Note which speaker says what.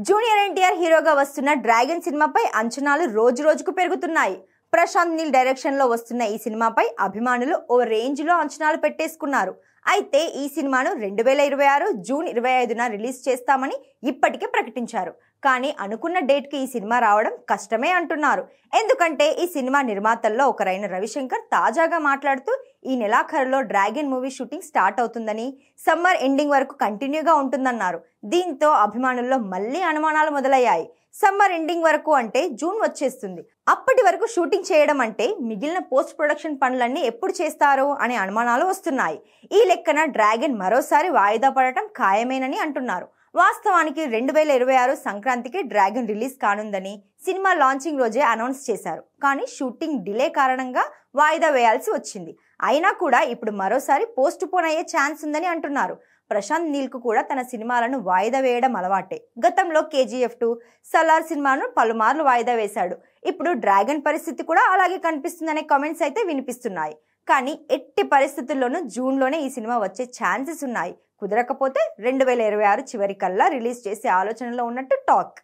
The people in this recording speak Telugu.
Speaker 1: జూనియర్ ఎన్టీఆర్ హీరోగా వస్తున్న డ్రాగన్ సినిమాపై అంచనాలు రోజు రోజుకు పెరుగుతున్నాయి. ప్రశాంత్ నీల్ డైరెక్షన్ లో వస్తున్న ఈ సినిమాపై అభిమానులు ఓ రేంజ్ లో అంచనాలు పెట్టేసుకున్నారు. అయితే ఈ సినిమాను 2026 జూన్ 25న రిలీజ్ చేస్తామని ఇప్పటికే ప్రకటించారు. కానీ అనుకున్న డేట్ కి ఈ సినిమా రావడం కష్టమే అంటున్నారు. ఎందుకంటే ఈ సినిమా నిర్మాతల్లో ఒకరైన రవిశంకర్ తాజాగా మాట్లాడుతూ ఈ నెలాఖరులో డ్రాగన్ మూవీ షూటింగ్ స్టార్ట్ అవుతుందని, సమ్మర్ ఎండింగ్ వరకు కంటిన్యూగా ఉంటుందన్నారు. దీంతో అభిమానుల్లో మళ్ళీ అనుమానాలు మొదలయ్యాయి. సమ్మర్ ఎండింగ్ వరకు అంటే జూన్ వచ్చేస్తుంది. అప్పటి వరకు షూటింగ్ చేయడం అంటే మిగిలిన పోస్ట్ ప్రొడక్షన్ పనులన్నీ ఎప్పుడు చేస్తారు అనే అనుమానాలు వస్తున్నాయి. ఈ లెక్కన డ్రాగన్ మరోసారి వాయిదా పడటం ఖాయమేనని అంటున్నారు. వాస్తవానికి 2026 సంక్రాంతికి డ్రాగన్ రిలీజ్ కానుందని సినిమా లాంచింగ్ రోజే అనౌన్స్ చేశారు. కానీ షూటింగ్ డిలే కారణంగా వాయిదా వేయాల్సి వచ్చింది. అయినా కూడా ఇప్పుడు మరోసారి పోస్ట్ పోన్ అయ్యే ఛాన్స్ ఉందని అంటున్నారు. ప్రశాంత్ నీల్ కు కూడా తన సినిమాలను వాయిదా వేయడం అలవాటే. గతంలో KGF 2, సలార్ సినిమాను పలుమార్లు వాయిదా వేశాడు. ఇప్పుడు డ్రాగన్ పరిస్థితి కూడా అలాగే కనిపిస్తుందనే కామెంట్స్ అయితే వినిపిస్తున్నాయి. కానీ ఎట్టి పరిస్థితుల్లోనూ జూన్లోనే ఈ సినిమా వచ్చే ఛాన్సెస్ ఉన్నాయి. కుదరకపోతే 2026 చివరికల్లా రిలీజ్ చేసే ఆలోచనలో ఉన్నట్టు టాక్.